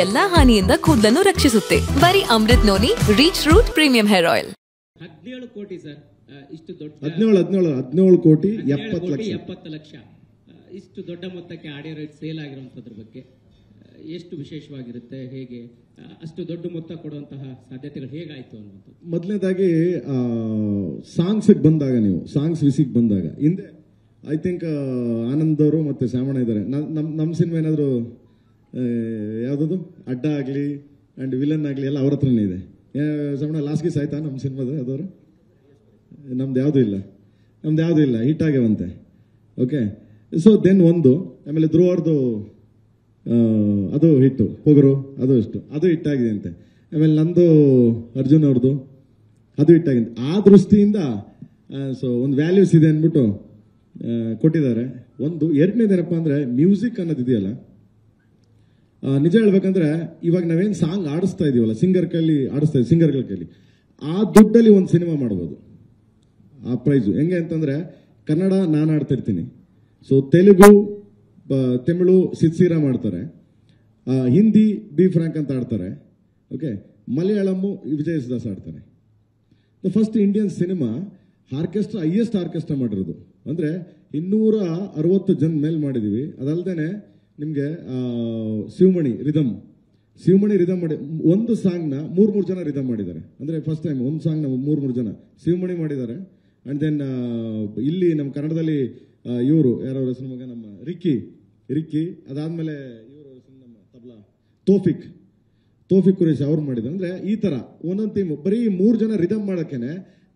ಎಲ್ಲಾ ಹಾನಿಯಿಂದ ಕೂದಲನ್ನು ರಕ್ಷಿಸುತ್ತೆ. ಬರೀ Amrut noni reach root premium hair oil. 17 ಕೋಟಿ ಸರ್, ಇಷ್ಟು ದೊಡ್ಡ 17 ಕೋಟಿ 70 ಲಕ್ಷ ಇಷ್ಟು ದೊಡ್ಡ ಮೊತ್ತಕ್ಕೆ ಆಡಿಯೋ ರೈಟ್ ಸೇಲ್ ಆಗಿರುವಂತದ್ರ ಬಗ್ಗೆ ಎಷ್ಟು ವಿಶೇಷವಾಗಿರುತ್ತೆ, ಹೇಗೆ ಅಷ್ಟು ದೊಡ್ಡ ಮೊತ್ತ ಕೊಡುವಂತಹ ಸಾಧ್ಯತೆಗಳು ಹೇಗಾಯ್ತು ಅನ್ನೋದು? ಮೊದಲನೇದಾಗಿ ಸಾಂಗ್ಸ್ ಬಂದಾಗ, ನೀವು ಸಾಂಗ್ಸ್ ವಿಸಿಗೆ ಬಂದಾಗ ಹಿಂದೆ ಐ ಥಿಂಕ್ ಆನಂದ್ ಅವರು ಮತ್ತೆ ಶ್ಯಾಮಣ್ಣ ಇದ್ದಾರೆ. ನಮ್ಮ ಸಿನಿಮಾ ಏನಾದ್ರು ಯಾವ್ದು ಅಡ್ಡ ಆಗ್ಲಿ ಅಂಡ್ ವಿಲನ್ ಆಗ್ಲಿ ಎಲ್ಲ ಅವ್ರ ಹತ್ರನೇ ಇದೆ. ಶ್ಯಾಮಣ್ಣ ಲಾಸ್ಟ್ ಗೀಸ್ ಆಯ್ತಾ ನಮ್ಮ ಸಿನಿಮಾದ? ಅದವರು ನಮ್ದು ಯಾವುದೂ ಇಲ್ಲ ಹಿಟ್ ಆಗ್ಯಾವಂತೆ. ಓಕೆ, ಸೊ ದೆನ್ ಒಂದು, ಆಮೇಲೆ ಧ್ರುವ ಅವ್ರದ್ದು ಅದು ಹಿಟ್ಟು, ಪೊಗರು ಅದು ಹಿಟ್ಟಾಗಿದೆ ಅಂತೆ. ಆಮೇಲೆ ನಂದು ಅರ್ಜುನ್ ಅವ್ರದ್ದು ಅದು ಹಿಟ್ಟಾಗಿದೆ. ಆ ದೃಷ್ಟಿಯಿಂದ ಸೊ ಒಂದು ವ್ಯಾಲ್ಯೂಸ್ ಇದೆ ಅಂದ್ಬಿಟ್ಟು ಕೊಟ್ಟಿದ್ದಾರೆ. ಒಂದು ಎರಡನೇದೇನಪ್ಪ ಅಂದ್ರೆ ಮ್ಯೂಸಿಕ್ ಅನ್ನೋದಿದೆಯಲ್ಲ, ನಿಜ ಹೇಳ್ಬೇಕಂದ್ರೆ ಇವಾಗ ನಾವೇನು ಸಾಂಗ್ ಆಡಿಸ್ತಾ ಇದೀವಲ್ಲ, ಸಿಂಗರ್ಗಳ ಕೈಲಿ ಆ ದುಡ್ಡಲ್ಲಿ ಒಂದು ಸಿನಿಮಾ ಮಾಡ್ಬೋದು. ಆ ಪ್ರೈಸು ಹೆಂಗೆ ಅಂತಂದ್ರೆ, ಕನ್ನಡ ನಾನು ಆಡ್ತಿರ್ತೀನಿ, ಸೊ ತೆಲುಗು ತಮಿಳು ಸಿದ್ಸೀರ ಮಾಡ್ತಾರೆ, ಹಿಂದಿ ಬಿ ಫ್ರಾಂಕ್ ಅಂತ ಆಡ್ತಾರೆ, ಓಕೆ, ಮಲಯಾಳಮ್ಮು ವಿಜಯ್ ಯೇಸುದಾಸ್ ಆಡ್ತಾರೆ. The first Indian cinema orchestra, highest orchestra ಮಾಡಿರೋದು ಅಂದ್ರೆ 260 ಜನ ಮೇಲೆ ಮಾಡಿದೀವಿ. ಅದಲ್ದೇನೆ ನಿಮ್ಗೆ ಶಿವಮಣಿ ರಿದಮ್ ಮಾಡಿ ಒಂದು ಸಾಂಗ್ನ 3 ಜನ ರಿದಮ್ ಮಾಡಿದ್ದಾರೆ. ಅಂದ್ರೆ ಫಸ್ಟ್ ಟೈಮ್ ಒಂದು ಸಾಂಗ್ನ 3 ಜನ ಶಿವಮಣಿ ಮಾಡಿದ್ದಾರೆ. ಅಂಡ್ ದೆನ್ ಇಲ್ಲಿ ನಮ್ಮ ಕನ್ನಡದಲ್ಲಿ ಇವರು ಯಾರೋ ಹೆಸರು ಮಗ, ನಮ್ಮ ರಿಕ್ಕಿ ಅದಾದ್ಮೇಲೆ ಇವರು ನಮ್ಮ ತಬ್ಲಾ ತೋಫಿಕ್ ಕುರೇಶ್ ಅವ್ರು ಮಾಡಿದ್ರು. ಅಂದ್ರೆ ಈ ತರ ಒಂದೊಂದು ಟೀಮ್ ಬರೀ 3 ಜನ ರಿದಮ್ ಮಾಡಕ್ಕೇನೆ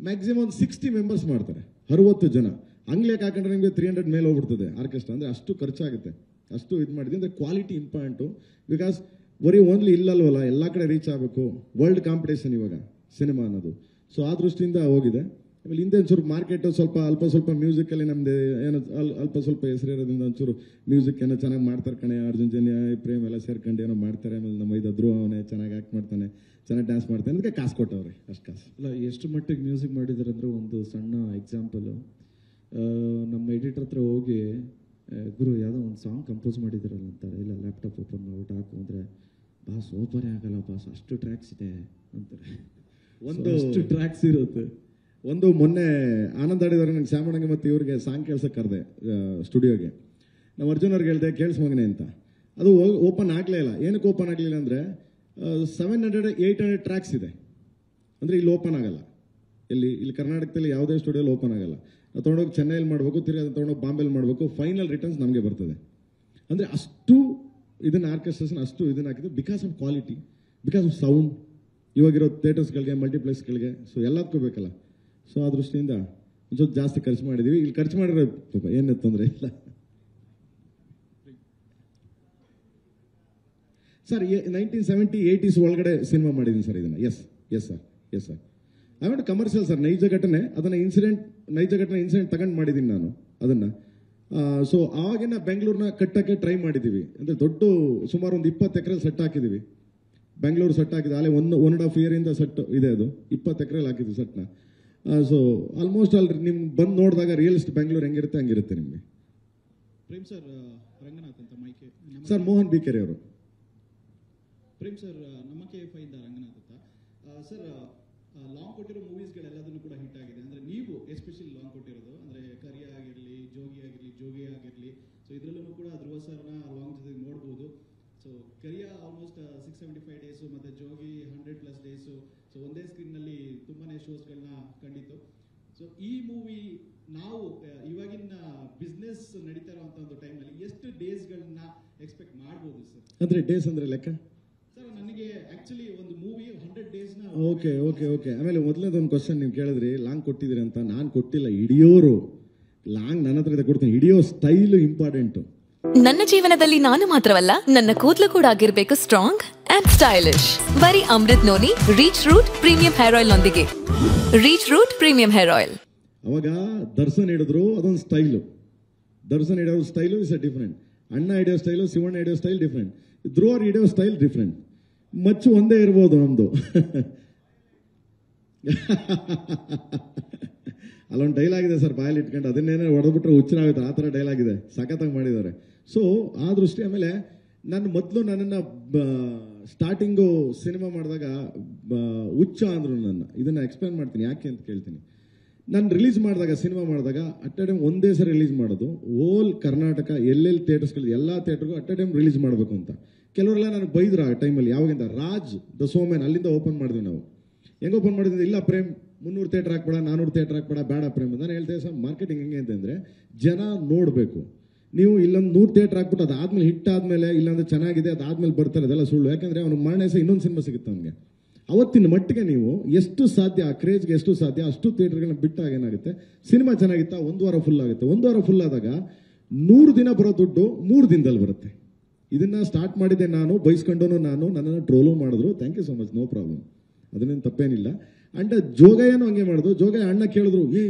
ಮ್ಯಾಕ್ಸಿಮಮ್ 60 ಮೆಂಬರ್ಸ್ ಮಾಡ್ತಾರೆ. 60 ಜನ ಹಂಗ್ಲೇಕ್ ಹಾಕೊಂಡ್ರೆ ನಿಮಗೆ 300 ಮೇಲೆ ಹೋಗ್ಬಿಡ್ತದೆ ಆರ್ಕೆಸ್ಟ್ರಾ. ಅಂದ್ರೆ ಅಷ್ಟು ಖರ್ಚಾಗುತ್ತೆ, ಅಷ್ಟು ಇದು ಮಾಡಿದ್ವಿ. ಅಂದ್ರೆ ಕ್ವಾಲಿಟಿ ಇಂಪಾರ್ಟೆಂಟು, ಬಿಕಾಸ್ ಬರೀ ಓನ್ಲಿ ಇಲ್ಲಲ್ವಲ್ಲ, ಎಲ್ಲ ಕಡೆ ರೀಚ್ ಆಗಬೇಕು. ವರ್ಲ್ಡ್ ಕಾಂಪಿಟೇಷನ್ ಇವಾಗ ಸಿನಿಮಾ ಅನ್ನೋದು. ಸೊ ಆ ದೃಷ್ಟಿಯಿಂದ ಹೋಗಿದೆ. ಆಮೇಲೆ ಹಿಂದೆ ಒಂಚೂರು ಮಾರ್ಕೆಟ್ ಅಲ್ಪ ಸ್ವಲ್ಪ ಮ್ಯೂಸಿಕಲ್ಲಿ ನಮ್ದು ಏನೋ ಅಲ್ಪ ಸ್ವಲ್ಪ ಹೆಸರಿರೋದ್ರಿಂದ ಒಂಚೂರು ಮ್ಯೂಸಿಕ್ ಏನೋ ಚೆನ್ನಾಗಿ ಮಾಡ್ತಾರೆ ಕಣೆ, ಅರ್ಜುನ್ ಜನ್ಯ ಪ್ರೇಮ್ ಎಲ್ಲ ಸೇರ್ಕೊಂಡು ಏನೋ ಮಾಡ್ತಾರೆ. ಆಮೇಲೆ ನಮ್ಮ ಧ್ರುವ ಅವನೇ ಚೆನ್ನಾಗಿ ಆಕ್ಟ್ ಮಾಡ್ತಾನೆ, ಚೆನ್ನಾಗಿ ಡ್ಯಾನ್ಸ್ ಮಾಡ್ತಾನೆ, ಅದಕ್ಕೆ ಕಾಸು ಕೊಟ್ಟವ್ರೆ. ಅಷ್ಟು ಕಾಸು ಅಲ್ಲ, ಎಷ್ಟು ಮಟ್ಟಿಗೆ ಮ್ಯೂಸಿಕ್ ಮಾಡಿದ್ದಾರೆ ಅಂದರೆ, ಒಂದು ಸಣ್ಣ ಎಕ್ಸಾಂಪಲು, ನಮ್ಮ ಎಡಿಟರ್ ಹತ್ರ ಹೋಗಿ ಗುರು ಯಾವುದೋ ಒಂದು ಸಾಂಗ್ ಕಂಪೋಸ್ ಮಾಡಿದಾರಲ್ಲ ಅಂತಾರೆ. ಇಲ್ಲ, ಲ್ಯಾಪ್ಟಾಪ್ ಓಪನ್ ಮಾಡ್ಬಿಟ್ಟು ಹಾಕು ಅಂದರೆ, ಬಾಸ್ ಓಪನೇ ಆಗಲ್ಲ ಬಾಸ್, ಅಷ್ಟು ಟ್ರ್ಯಾಕ್ಸ್ ಇದೆ ಅಂತಾರೆ. ಅಷ್ಟು ಟ್ರ್ಯಾಕ್ಸ್ ಇರುತ್ತೆ. ಒಂದು ಮೊನ್ನೆ ಆನಂದ್ ಆಡಿದವ್ರೆ, ನಂಗೆ ಶ್ಯಾಮಣ್ಣಗೆ ಮತ್ತು ಇವ್ರಿಗೆ ಸಾಂಗ್ ಕೇಳ್ಸಕ್ಕೆ ಕರೆದೆ ಸ್ಟುಡಿಯೋಗೆ. ನಾವು ಅರ್ಜುನ್ ಅವ್ರಿಗೆ ಹೇಳಿದೆ ಕೇಳಿಸ್ ಮಗನೆ ಅಂತ. ಅದು ಓಪನ್ ಆಗಲೇ ಇಲ್ಲ. ಏನಕ್ಕೆ ಓಪನ್ ಆಗಲಿಲ್ಲ ಅಂದರೆ 700-800 ಟ್ರ್ಯಾಕ್ಸ್ ಇದೆ. ಅಂದರೆ ಇಲ್ಲಿ ಓಪನ್ ಆಗಲ್ಲ. ಇಲ್ಲಿ ಕರ್ನಾಟಕದಲ್ಲಿ ಯಾವುದೇ ಸ್ಟುಡಿಯೋಲಿ ಓಪನ್ ಆಗಲ್ಲ. ನಾವು ತೊಗೊಂಡೋಗಿ ಚೆನ್ನೈಲಿ ಮಾಡಬೇಕು, ತಿರ್ಗಿ ಅದು ತೊಗೊಂಡೋಗಿ ಬಾಂಬೆಲಿ ಮಾಡಬೇಕು. ಫೈನಲ್ ರಿಟರ್ನ್ಸ್ ನಮಗೆ ಬರ್ತದೆ. ಅಂದರೆ ಅಷ್ಟು ಇದನ್ನ ಆರ್ಕೆಸ್ಟ್ರೇಷನ್ ಅಷ್ಟು ಇದನ್ನ ಹಾಕಿದ್ದು, because of quality, because of sound. ಇವಾಗಿರೋ ಥಿಯೇಟರ್ಸ್ಗಳಿಗೆ, ಮಲ್ಟಿಪ್ಲೆಕ್ಸ್ಗಳಿಗೆ, ಸೊ ಎಲ್ಲದಕ್ಕೂ ಬೇಕಲ್ಲ. ಸೊ ಆ ದೃಷ್ಟಿಯಿಂದ ಒಂದು ಸ್ವಲ್ಪ ಜಾಸ್ತಿ ಖರ್ಚು ಮಾಡಿದೀವಿ. ಇಲ್ಲಿ ಖರ್ಚು ಮಾಡಿದ್ರೆ ಏನು ತೊಂದರೆ ಇಲ್ಲ ಸರ್. 1970-80s ಒಳಗಡೆ ಸಿನಿಮಾ ಮಾಡಿದ್ದೀನಿ ಸರ್ ಇದನ್ನ. Yes sir. ಆಮೇಲೆ ಕಮರ್ಷಿಯಲ್ ಸರ್, ನೈಜ ಘಟನೆ ಇನ್ಸಿಡೆಂಟ್ ತಗೊಂಡು ಮಾಡಿದ್ದೀನಿ ನಾನು ಅದನ್ನ. ಸೊ ಆವಾಗಿನ ಬೆಂಗಳೂರಿನ ಕಟ್ಟಕ್ಕೆ ಟ್ರೈ ಮಾಡಿದ್ದೀವಿ. ಅಂದ್ರೆ ದೊಡ್ಡ ಸುಮಾರು ಒಂದು 20 ಎಕರೆ ಸೆಟ್ ಹಾಕಿದ್ದೀವಿ. ಬೆಂಗಳೂರು ಸೆಟ್ ಹಾಕಿದೆ ಅಲ್ಲೇ 1.5 year ಇಂದ ಸೆಟ್ ಇದೆ. ಅದು 20 ಎಕರೆಲಿ ಹಾಕಿದ್ವಿ ಸೆಟ್ನ. ಸೊ ಆಲ್ಮೋಸ್ಟ್ ಅಲ್ಲಿ ನಿಮ್ಗೆ ಬಂದು ನೋಡಿದಾಗ ರಿಯಲಿಸ್ಟ್ ಬೆಂಗಳೂರು ಹಂಗಿರುತ್ತೆ ನಿಮಗೆ. ಪ್ರೇಮ್ ಸರ್, ರಂಗನಾಥ್ ಅಂತ ಮೈಕೆ ಸರ್, ಮೋಹನ್ ಬಿಕೆರೆ ಅವರು. ಪ್ರೇಮ್ ಸರ್, ನಮ್ಮ KF ಇಂದ ರಂಗನಾಥ್ ಅಂತ ಸರ್. ಲಾಂಗ್ ಕೊಟ್ಟಿರೋ ಮೂವೀಸ್ಗಳೆಲ್ಲದನ್ನು ಕೂಡ ಹಿಟ್ ಆಗಿದೆ. ಅಂದರೆ ನೀವು ಎಸ್ಪೆಷಲಿ ಲಾಂಗ್ ಕೊಟ್ಟಿರೋದು, ಅಂದರೆ ಕರಿಯ ಆಗಿರಲಿ, ಜೋಗಿ ಆಗಿರಲಿ, ಸೊ ಇದರಲ್ಲೂ ಕೂಡ ಧ್ರುವ ಸರ್ನ ಲಾಂಗ್ ಜೊತೆಗೆ ನೋಡ್ಬೋದು. ಸೊ ಕರಿಯ ಆಲ್ಮೋಸ್ಟ್ 675 ಡೇಸು, ಮತ್ತು ಜೋಗಿ 100+ ಡೇಸು. ಸೊ ಒಂದೇ ಸ್ಕ್ರೀನ್ನಲ್ಲಿ ತುಂಬಾನೇ ಶೋಸ್ಗಳನ್ನ ಕಂಡಿತ್ತು. ಸೊ ಈ ಮೂವಿ ನಾವು ಇವಾಗಿನ ಬಿಸ್ನೆಸ್ ನಡೀತಾ ಇರುವಂತ ಒಂದು ಟೈಮಲ್ಲಿ ಎಷ್ಟು ಡೇಸ್ಗಳನ್ನ ಎಕ್ಸ್ಪೆಕ್ಟ್ ಮಾಡ್ಬೋದು ಸರ್? ಅಂದ್ರೆ ಡೇಸ್ ಅಂದ್ರೆ ಲೆಕ್ಕ ಸರ್, ನನಗೆ ಆಕ್ಚುಲಿ ಒಂದು ಮೂವಿ 100 ಡೇಸ್ನ. ಓಕೆ. ಆಮೇಲೆ ಮೊದಲನೇದೊಂದು ಕ್ವಶನ್ ನೀವು ಕೇಳಿದ್ರಿ, ಲಾಂಗ್ ಕೊಟ್ಟಿದ್ರಿ ಅಂತ. ನಾನು ಕೊಟ್ಟಿಲ್ಲ, ಹಿಡಿಯೋರು ಲಾಂಗ್ ನನ್ನ ಹತ್ರ ಕೊಡ್ತೀನಿ. ಹಿಡಿಯೋ ಸ್ಟೈಲ್ ಇಂಪಾರ್ಟೆಂಟು. ನನ್ನ ಜೀವನದಲ್ಲಿ ನಾನು ಮಾತ್ರವಲ್ಲ, ನನ್ನ ಕೂದಲು ಕೂಡ ಆಗಿರ್ಬೇಕು ಸ್ಟ್ರಾಂಗ್ ಅಂಡ್ ಸ್ಟೈಲಿಶ್. ಬರೀ Amrut noni reach root premium hair oil ನೊಂದಿಗೆ. Reach root premium hair oil. ಅವಾಗ ದರ್ಶನ್ ಹಿಡಿದ್ರು, ಅದೊಂದು ಸ್ಟೈಲು. ದರ್ಶನ್ ಹಿಡಿಯೋ ಸ್ಟೈಲು ಇಸ್ ಡಿಫ್ರೆಂಟ್. ಅಣ್ಣ ಹಿಡಿಯೋ ಸ್ಟೈಲು, ಶಿವಣ್ಣ ಹಿಡಿಯೋ ಸ್ಟೈಲ್ ಡಿಫ್ರೆಂಟ್. ಧ್ರುವ ಹಿಡಿಯೋ ಸ್ಟೈಲ್ ಡಿಫ್ರೆಂಟ್. ಮಚ್ಚು ಒಂದೇ ಇರ್ಬೋದು ನಮ್ದು. ಅಲ್ಲೊಂದು ಡೈಲಾಗ್ ಇದೆ ಸರ್, ಬಾಯಲ್ಲಿ ಇಟ್ಕೊಂಡು ಅದನ್ನೇನೇ ಹೊಡೆದ್ಬಿಟ್ರೆ ಹುಚ್ಚರಾಗುತ್ತೆ, ಆ ಥರ ಡೈಲಾಗ್ ಇದೆ. ಸಖತ್ತಾಗಿ ಮಾಡಿದ್ದಾರೆ. ಸೊ ಆ ದೃಷ್ಟಿ. ಆಮೇಲೆ ನಾನು ಮೊದಲು ನನ್ನನ್ನು ಸ್ಟಾರ್ಟಿಂಗು ಸಿನಿಮಾ ಮಾಡಿದಾಗ ಹುಚ್ಚ ಅಂದರು ನನ್ನ. ಇದನ್ನು ಎಕ್ಸ್ಪ್ಲೇನ್ ಮಾಡ್ತೀನಿ ಯಾಕೆ ಅಂತ ಕೇಳ್ತೀನಿ. ನಾನು ರಿಲೀಸ್ ಮಾಡಿದಾಗ ಸಿನಿಮಾ ಮಾಡಿದಾಗ ಅಟ್ ಅ ಟೈಮ್ ಒಂದೇ ಸರಿ ರಿಲೀಸ್ ಮಾಡೋದು. ಓಲ್ ಕರ್ನಾಟಕ ಎಲ್ಲೆಲ್ಲಿ ಥಿಯೇಟರ್ಸ್ಗಳು ಎಲ್ಲ ಥಿಯೇಟರ್ಗೂ ಅಟ್ ಅ ಟೈಮ್ ರಿಲೀಸ್ ಮಾಡಬೇಕು ಅಂತ. ಕೆಲವರೆಲ್ಲ ನನಗೆ ಬೈದ್ರು ಆ ಟೈಮಲ್ಲಿ. ಯಾವಾಗಿಂದ ರಾಜ್ ದ ಸೋಮ್ಯಾನ್ ಅಲ್ಲಿಂದ ಓಪನ್ ಮಾಡಿದ್ವಿ ನಾವು. ಹೆಂಗೆ ಓಪನ್ ಮಾಡಿದ್ವಿ? ಇಲ್ಲ ಪ್ರೇಮ್ 300 ಥಿಯೇಟರ್ ಹಾಕ್ಬೇಡ, 400 ಥಿಯೇಟರ್ ಹಾಕ್ಬೇಡ, ಬೇಡ ಪ್ರೇಮ್. ನಾನು ಹೇಳ್ತೇವೆ ಸರ್, ಮಾರ್ಕೆಟಿಂಗ್ ಹೆಂಗೆ ಅಂತಂದರೆ ಜನ ನೋಡಬೇಕು. ನೀವು ಇಲ್ಲೊಂದು 100 ಥಿಯೇಟರ್ ಹಾಕ್ಬಿಟ್ಟು ಅದಾದ್ಮೇಲೆ ಹಿಟ್ ಆದಮೇಲೆ ಇಲ್ಲಾಂದ್ರೆ ಚೆನ್ನಾಗಿದೆ ಅದಾದ್ಮೇಲೆ ಬರ್ತಾರೆ, ಅದೆಲ್ಲ ಸುಳ್ಳು. ಯಾಕಂದರೆ ಅವ್ನಿಗೆ ಮಾರನೇ ಸಹ ಇನ್ನೊಂದು ಸಿನಿಮಾ ಸಿಗುತ್ತೆ ಅವನಿಗೆ. ಅವತ್ತಿನ ಮಟ್ಟಿಗೆ ನೀವು ಎಷ್ಟು ಸಾಧ್ಯ ಆ ಕ್ರೇಜ್ಗೆ ಎಷ್ಟು ಸಾಧ್ಯ ಅಷ್ಟು ಥಿಯೇಟರ್ಗಳನ್ನ ಬಿಟ್ಟಾಗ ಏನಾಗುತ್ತೆ, ಸಿನಿಮಾ ಚೆನ್ನಾಗಿತ್ತಾ 1 ವಾರ ಫುಲ್ ಆಗುತ್ತೆ. 1 ವಾರ ಫುಲ್ ಆದಾಗ 100 ದಿನ ಬರೋ ದುಡ್ಡು 3 ದಿನದಲ್ಲಿ ಬರುತ್ತೆ. ಇದನ್ನ ಸ್ಟಾರ್ಟ್ ಮಾಡಿದ್ದೆ ನಾನು, ಬೈಸ್ಕೊಂಡು ನಾನು, ನನ್ನನ್ನು ಟ್ರೋಲು ಮಾಡಿದ್ರು. Thank you so much, no problem, ಅದನ್ನೇನು ತಪ್ಪೇನಿಲ್ಲ. ಅಂಡ್ ಜೋಗಯ್ಯನೂ ಹಂಗೆ ಮಾಡಿದ್ರು. ಜೋಗಯ್ಯ ಅಣ್ಣ ಕೇಳಿದ್ರು,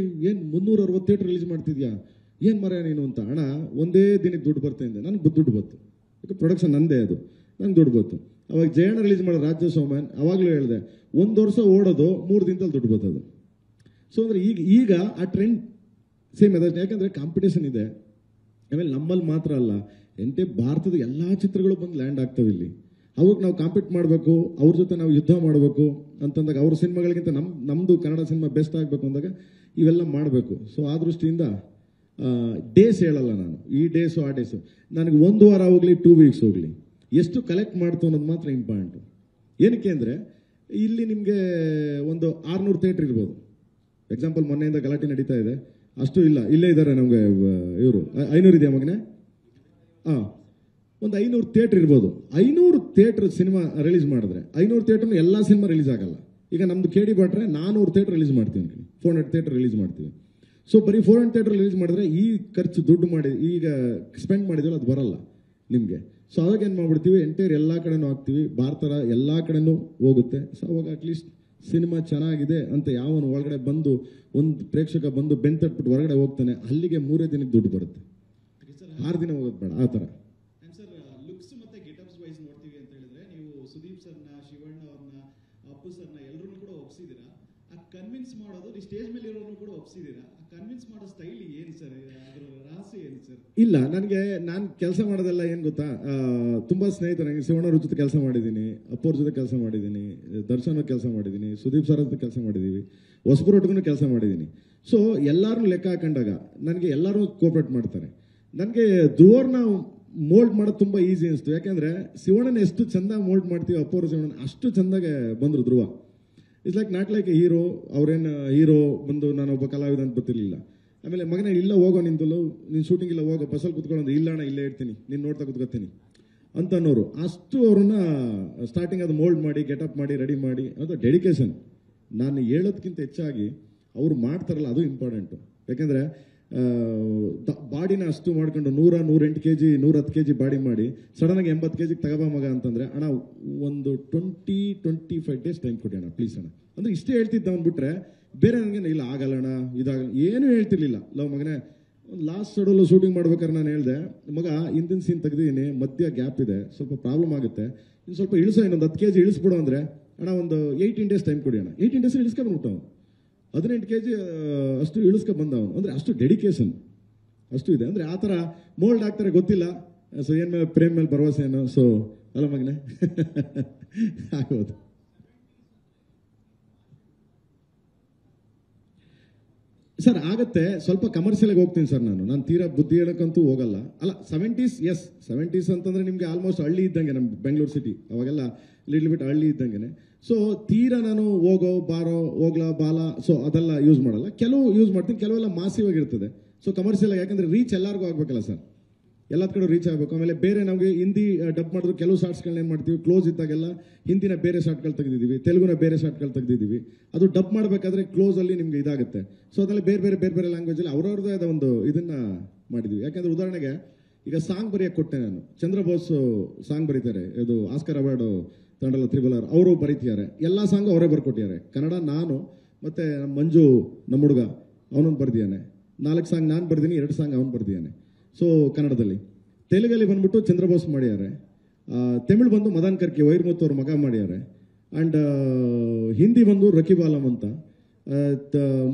ಏನು 360 ಥಿಯೇಟರ್ ರಿಲೀಸ್ ಮಾಡ್ತಿದ್ಯಾ, ಏನು ಮರ ನೀನು ಅಂತ. ಅಣ್ಣ ಒಂದೇ ದಿನಕ್ಕೆ ದುಡ್ಡು ಬರ್ತಾ ಇದೆ, ನನಗೆ ದುಡ್ಡು ಬಂತು, ಯಾಕೆ ಪ್ರೊಡಕ್ಷನ್ ನಂದೇ ಅದು, ನಂಗೆ ದುಡ್ಡು ಬಂತು. ಅವಾಗ ಜಯಣ್ಣ ರಿಲೀಸ್ ಮಾಡೋ ರಾಜ್ಯ ಸೋಮನ್, ಅವಾಗಲೂ ಹೇಳಿದೆ 1 ವರ್ಷ ಓಡೋದು 3 ದಿನದಲ್ಲಿ ದುಡ್ಡು ಬರ್ತದು. ಸೊ ಅಂದರೆ ಈಗ ಆ ಟ್ರೆಂಡ್ ಸೇಮ್ ಅದ. ಯಾಕಂದರೆ ಕಾಂಪಿಟೇಷನ್ ಇದೆ. ಆಮೇಲೆ ನಮ್ಮಲ್ಲಿ ಮಾತ್ರ ಅಲ್ಲ, ಭಾರತದ ಎಲ್ಲ ಚಿತ್ರಗಳು ಬಂದು ಲ್ಯಾಂಡ್ ಆಗ್ತವೆ ಇಲ್ಲಿ. ಅವ್ರಿಗೆ ನಾವು ಕಾಂಪೀಟ್ ಮಾಡಬೇಕು, ಅವ್ರ ಜೊತೆ ನಾವು ಯುದ್ಧ ಮಾಡಬೇಕು ಅಂತಂದಾಗ ಅವ್ರ ಸಿನಿಮಾಗಳಿಗಿಂತ ನಮ್ಮದು ಕನ್ನಡ ಸಿನಿಮಾ ಬೆಸ್ಟ್ ಆಗಬೇಕು ಅಂದಾಗ ಇವೆಲ್ಲ ಮಾಡಬೇಕು. ಸೊ ಆ ದೃಷ್ಟಿಯಿಂದ ಡೇಸ್ ಹೇಳಲ್ಲ ನಾನು, ಈ ಡೇಸು ಆ ಡೇಸು. ನನಗೆ 1 ವಾರ ಹೋಗಲಿ 2 ವೀಕ್ಸ್ ಹೋಗಲಿ, ಎಷ್ಟು ಕಲೆಕ್ಟ್ ಮಾಡ್ತು ಅನ್ನೋದು ಮಾತ್ರ ಇಂಪಾರ್ಟೆಂಟು. ಏನಕ್ಕೆ ಅಂದರೆ ಇಲ್ಲಿ ನಿಮಗೆ ಒಂದು 600 ಥಿಯೇಟ್ರ್ ಇರ್ಬೋದು. ಎಕ್ಸಾಂಪಲ್ ಮೊನ್ನೆಯಿಂದ ಗಲಾಟೆ ನಡೀತಾ ಇದೆ, ಅಷ್ಟು ಇಲ್ಲ, ಇಲ್ಲೇ ಇದ್ದಾರೆ ನಮಗೆ ಇವರು 500 ಇದೆಯಾ ಮಗನೇ? ಒಂದು 500 ಥಿಯೇಟ್ರ್ ಇರ್ಬೋದು. 500 ಥಿಯೇಟ್ರ್ ಸಿನಿಮಾ ರಿಲೀಸ್ ಮಾಡಿದ್ರೆ 500 ಥಿಯೇಟ್ರ್ ಎಲ್ಲ ಸಿನಿಮಾ ರಿಲೀಸ್ ಆಗಲ್ಲ. ಈಗ ನಮ್ದು KD ಭಟ್ರೆ 400 ಥಿಯೇಟ್ರ್ ರಿಲೀಸ್ ಮಾಡ್ತೀವಿ, 400 ಥಿಯೇಟ್ರ್ ರಿಲೀಸ್ ಮಾಡ್ತೀವಿ. ಸೊ ಬರೀ 400 ಥಿಯೇಟ್ರ್ ರಿಲೀಸ್ ಮಾಡಿದ್ರೆ ಈ ಖರ್ಚು ದುಡ್ಡು ಮಾಡಿ ಈಗ ಸ್ಪೆಂಡ್ ಮಾಡಿದ್ವಲ್ಲ ಅದು ಬರಲ್ಲ ನಿಮಗೆ. ಸೊ ಅವಾಗ ಏನು ಮಾಡ್ಬಿಡ್ತೀವಿ, ಎಂಟೈರ್ ಎಲ್ಲ ಕಡೆನೂ ಹಾಕ್ತೀವಿ, ಭಾರತದ ಎಲ್ಲ ಕಡೆನೂ ಹೋಗುತ್ತೆ. ಸೊ ಅವಾಗ ಅಟ್ಲೀಸ್ಟ್ ಸಿನಿಮಾ ಚೆನ್ನಾಗಿದೆ ಅಂತ ಯಾವನು ಒಳಗಡೆ ಬಂದು ಒಂದು ಪ್ರೇಕ್ಷಕ ಬಂದು ಬೆಂತಟ್ಬಿಟ್ಟು ಹೊರಗಡೆ ಹೋಗ್ತಾನೆ, ಅಲ್ಲಿಗೆ 3 ದಿನಕ್ಕೆ ದುಡ್ಡು ಬರುತ್ತೆ, 6 ದಿನ ಹೋಗೋದು ಬೇಡ ಆ ಥರ. ಲುಕ್ಸ್ ಮತ್ತೆ ಗೆಟಪ್ಸ್ ವೈಸ್ ನೋಡ್ತೀವಿ ಅಂತ ಹೇಳಿದ್ರೆ ನೀವು ಸುದೀಪ್ ಸರ್ನ, ಶಿವಣ್ಣ ಅವ್ರನ್ನ, ಅಪ್ಪು ಸರ್ನ ಎಲ್ಲರನ್ನೂ ಕೂಡ ಒಪ್ಸಿದ್ದೀರಾ. ಆ ಕನ್ವಿನ್ಸ್ ಮಾಡೋದು, ಈ ಸ್ಟೇಜ್ ಮೇಲೆ ಇರೋರನ್ನು ಕೂಡ ಒಪ್ಸಿದ್ದೀರಾ. ಆ ಕನ್ವಿನ್ಸ್ ಮಾಡೋ ಸ್ಟೈಲ್ ಏನು ಸರ್, ಅದರ ರಹಸ್ಯ ಏನು ಸರ್? ಇಲ್ಲ, ನಾನು ಕೆಲಸ ಮಾಡೋದೆಲ್ಲ ಏನು ಗೊತ್ತಾ, ತುಂಬ ಸ್ನೇಹಿತರು. ನನಗೆ ಶಿವಣ್ಣವ್ರ ಜೊತೆ ಕೆಲಸ ಮಾಡಿದ್ದೀನಿ, ಅಪ್ಪವ್ರ ಜೊತೆ ಕೆಲಸ ಮಾಡಿದ್ದೀನಿ, ದರ್ಶನ್ ಕೆಲಸ ಮಾಡಿದ್ದೀನಿ, ಸುದೀಪ್ ಸರ್ ಜೊತೆ ಕೆಲಸ ಮಾಡಿದ್ದೀವಿ, ಹೊಸಬರೊಟ್ಟಿಗೂ ಕೆಲಸ ಮಾಡಿದ್ದೀನಿ. ಸೊ ಎಲ್ಲರೂ ಲೆಕ್ಕ ಹಾಕೊಂಡಾಗ ನನಗೆ ಎಲ್ಲರೂ ಕೋಆಪ್ರೇಟ್ ಮಾಡ್ತಾರೆ. ನನಗೆ ಧ್ರುವರ್ನ ಮೋಲ್ಡ್ ಮಾಡೋದು ತುಂಬ ಈಸಿ ಅನಿಸ್ತು. ಯಾಕೆಂದರೆ ಶಿವಣ್ಣನ ಎಷ್ಟು ಚಂದ ಮೋಲ್ಡ್ ಮಾಡ್ತೀವಿ, ಅಪ್ಪವ್ರ ಶಿವಣ್ಣನ ಅಷ್ಟು ಚಂದಾಗೆ ಬಂದರು Dhruva. It's like not like a hero. ಅವ್ರೇನು ಹೀರೋ ಬಂದು ನಾನೊಬ್ಬ ಕಲಾವಿದ ಅಂತ ಗೊತ್ತಿರಲಿಲ್ಲ. ಆಮೇಲೆ ಮಗನೇ ಇಲ್ಲ ಹೋಗೋ ನಿಂತಲು, ನೀನು ಶೂಟಿಂಗ್ ಇಲ್ಲ ಹೋಗೋ, ಬಸ್ಸಲ್ಲಿ ಕುತ್ಕೊಳ್ಳೋದು, ಇಲ್ಲ ಅಣ್ಣ ಇಲ್ಲೇ ಇರ್ತೀನಿ, ನೀನು ನೋಡ್ತಾ ಕುತ್ಕೊತೀನಿ ಅಂತ ಅನ್ನೋರು. ಅಷ್ಟು ಅವ್ರನ್ನ ಸ್ಟಾರ್ಟಿಂಗ್ ಅದು ಮೋಲ್ಡ್ ಮಾಡಿ, ಗೆಟಪ್ ಮಾಡಿ, ರೆಡಿ ಮಾಡಿ, ಅದು ಡೆಡಿಕೇಶನ್. ನಾನು ಹೇಳೋದಕ್ಕಿಂತ ಹೆಚ್ಚಾಗಿ ಅವ್ರು ಮಾಡ್ತಾರಲ್ಲ ಅದು ಇಂಪಾರ್ಟೆಂಟು. ಯಾಕೆಂದರೆ ಬಾಡಿನ ಅಷ್ಟು ಮಾಡ್ಕೊಂಡು 108 kg 110 kg ಬಾಡಿ ಮಾಡಿ ಸಡನ್ನಾಗಿ 80 kg ತಗೋಬಾ ಮಗ ಅಂತಂದರೆ, ಅಣ್ಣ ಒಂದು 20-25 ಡೇಸ್ ಟೈಮ್ ಕೊಡಿ ಅಣ್ಣ ಪ್ಲೀಸ್ ಅಣ್ಣ ಅಂದರೆ ಇಷ್ಟೇ ಹೇಳ್ತಿದ್ದ. ಅವ್ನು ಬಿಟ್ಟರೆ ಬೇರೆ ನನಗೆ ಇಲ್ಲ ಆಗಲ್ಲ ಅಣ್ಣ, ಇದಾಗಲ್ಲ, ಏನೂ ಹೇಳ್ತಿರ್ಲಿಲ್ಲ. ಲವ್ ಮಗನೇ, ಒಂದು ಲಾಸ್ಟ್ ಶೆಡ್ಯೂಲ್ ಶೂಟಿಂಗ್ ಮಾಡ್ಬೇಕಾದ್ರೆ ನಾನು ಹೇಳಿದೆ, ಮಗ ಹಿಂದಿನ ಸೀನ್ ತೆಗೆದಿದ್ದೀನಿ, ಮಧ್ಯ ಗ್ಯಾಪ್ ಇದೆ, ಸ್ವಲ್ಪ ಪ್ರಾಬ್ಲಮ್ ಆಗುತ್ತೆ, ಇನ್ನು ಸ್ವಲ್ಪ ಇಳಿಸೋ, ಇನ್ನೊಂದು 10 kg ಇಳಿಸ್ಬಿಡು ಅಂದರೆ, ಅಣ್ಣ ಒಂದು 18 ಡೇಸ್ ಟೈಮ್ ಕೊಡಿ ಅಣ್ಣ. 18 ಡೇಸ್ ಇಳಿಸ್ಕೊಂಡ್ಬಿಟ್ಟು ಅವನು 18 kg ಅಷ್ಟು ಇಳಿಸ್ಕೊ ಬಂದ ಅವನು. ಅಂದರೆ ಅಷ್ಟು ಡೆಡಿಕೇಶನ್ ಅಷ್ಟು ಇದೆ. ಅಂದರೆ ಆ ಥರ ಮೋಲ್ಡ್ ಆಗ್ತಾರೆ ಗೊತ್ತಿಲ್ಲ. ಸೊ ಏನು ಮೇಲೆ ಪ್ರೇಮ್ ಮೇಲೆ ಭರವಸೆ ಏನು. ಸೊ ಅಲ್ಲ ಮಗನೇ ಆಗೋದು. ಸರ್ ಆಗತ್ತೆ, ಸ್ವಲ್ಪ ಕಮರ್ಷಿಯಲ್ಗೆ ಹೋಗ್ತೀನಿ ಸರ್. ನಾನು ತೀರಾ ಬುದ್ಧಿ ಹೇಳಕ್ಕಂತೂ ಹೋಗಲ್ಲ. ಅಲ್ಲ 70s, ಎಸ್ 70s ಅಂತಂದರೆ ನಿಮಗೆ ಆಲ್ಮೋಸ್ಟ್ ಹಳ್ಳಿ ಇದ್ದಂಗೆ ನಮ್ಮ ಬೆಂಗಳೂರು ಸಿಟಿ. ಅವಾಗೆಲ್ಲ ಲಿಟ್ಲ್ ಬಿಟ್ ಹಳ್ಳಿ ಇದ್ದಂಗೆ. ಸೊ ತೀರಾ ನಾನು ಹೋಗೋ ಬಾರೋ ಹೋಗ್ಲಾ ಬಾಲ ಸೊ ಅದೆಲ್ಲ ಯೂಸ್ ಮಾಡಲ್ಲ. ಕೆಲವು ಯೂಸ್ ಮಾಡ್ತೀನಿ, ಕೆಲವೆಲ್ಲ ಮಾಸಿವ್ ಆಗಿರ್ತದೆ. ಸೊ ಕಮರ್ಷಿಯಲ್ ಆಗಿ, ಯಾಕಂದರೆ ರೀಚ್ ಎಲ್ಲರಿಗೂ ಆಗಬೇಕಲ್ಲ ಸರ್, ಎಲ್ಲ ಕಡೆ ರೀಚ್ ಆಗಬೇಕು. ಆಮೇಲೆ ಬೇರೆ ನಮಗೆ ಹಿಂದಿ ಡಬ್ ಮಾಡಿದ್ರು ಕೆಲವು ಶಾರ್ಟ್ಸ್ಗಳನ್ನ ಏನು ಮಾಡ್ತೀವಿ, ಕ್ಲೋಸ್ ಇದ್ದಾಗೆಲ್ಲ ಹಿಂದಿನ ಬೇರೆ ಶಾರ್ಟ್ಗಳು ತೆಗೆದಿದ್ದೀವಿ, ತೆಲುಗುನ ಬೇರೆ ಶಾರ್ಟ್ಗಳು ತೆಗೆದಿದ್ದೀವಿ. ಅದು ಡಬ್ ಮಾಡಬೇಕಾದ್ರೆ ಕ್ಲೋಸಲ್ಲಿ ನಿಮಗೆ ಇದಾಗುತ್ತೆ. ಸೊ ಅದರಲ್ಲಿ ಬೇರೆ ಬೇರೆ ಲ್ಯಾಂಗ್ವೇಜಲ್ಲಿ ಅವ್ರವ್ರದ್ದೇ ಆದ ಒಂದು ಇದನ್ನು ಮಾಡಿದ್ವಿ. ಯಾಕಂದರೆ ಉದಾಹರಣೆಗೆ ಈಗ ಸಾಂಗ್ ಬರೆಯೋಕ್ಕೆ ಕೊಟ್ಟೆ ನಾನು, ಚಂದ್ರಬೋಸ್ ಸಾಂಗ್ ಬರೀತಾರೆ, ಇದು ಆಸ್ಕರ್ ಅವಾರ್ಡು ತಂಡಲ್ಲ ತ್ರಿಬಲರ್, ಅವರು ಬರೀತಿದ್ದಾರೆ. ಎಲ್ಲ ಸಾಂಗು ಅವರೇ ಬರ್ಕೊಟ್ಟಿದ್ದಾರೆ. ಕನ್ನಡ ನಾನು ಮತ್ತು ಮಂಜು ನಮ್ಮ ಹುಡುಗ ಅವನೊಂದು ಬರ್ದಿದ್ದಾನೆ. 4 ಸಾಂಗ್ ನಾನು ಬರ್ದೀನಿ, 2 ಸಾಂಗ್ ಅವನು ಬರ್ದಿದ್ದಾನೆ. ಸೊ ಕನ್ನಡದಲ್ಲಿ. ತೆಲುಗಲ್ಲಿ ಬಂದ್ಬಿಟ್ಟು ಚಂದ್ರಬೋಸ್ ಮಾಡಿದ್ದಾರೆ. ತಮಿಳು ಬಂದು ಮದನ್ ಕರ್ಕಿ ವೈರ್ಮುತ್ತು ಅವ್ರ ಮಗ ಮಾಡಿದ್ದಾರೆ. ಆ್ಯಂಡ್ ಹಿಂದಿ ಬಂದು ರಕೀಬ್ ಆಲಮ್ ಅಂತ.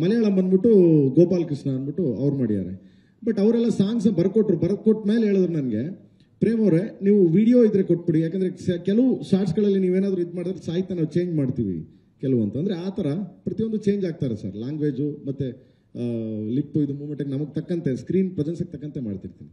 ಮಲಯಾಳಂ ಬಂದ್ಬಿಟ್ಟು ಗೋಪಾಲ್ ಕೃಷ್ಣ ಅಂದ್ಬಿಟ್ಟು ಅವ್ರು ಮಾಡಿದ್ದಾರೆ. ಬಟ್ ಅವರೆಲ್ಲ ಸಾಂಗ್ಸ್ ಬರ್ಕೊಟ್ಟ ಮೇಲೆ ಹೇಳಿದ್ರು ನನಗೆ, ಪ್ರೇಮ್ ಅವರೇ, ನೀವು ವಿಡಿಯೋ ಇದ್ರೆ ಕೊಟ್ಬಿಡಿ. ಯಾಕಂದರೆ ಕೆಲವು ಶಾರ್ಟ್ಸ್ಗಳಲ್ಲಿ ನೀವೇನಾದರೂ ಇದು ಮಾಡಿದ್ರೆ ಸಾಹಿತ್ಯ ನಾವು ಚೇಂಜ್ ಮಾಡ್ತೀವಿ ಕೆಲವು ಅಂತ. ಅಂದರೆ ಆ ಥರ ಪ್ರತಿಯೊಂದು ಚೇಂಜ್ ಆಗ್ತಾರೆ ಸರ್. ಲ್ಯಾಂಗ್ವೇಜು ಮತ್ತು ಲಿಪ್ಪು ಇದು ಮೂಮೆಂಟಿಗೆ ನಮಗೆ ತಕ್ಕಂತೆ ಸ್ಕ್ರೀನ್ ಪ್ರೆಸೆನ್ಸಿಗೆ ತಕ್ಕಂತೆ ಮಾಡ್ತಿರ್ತೀನಿ.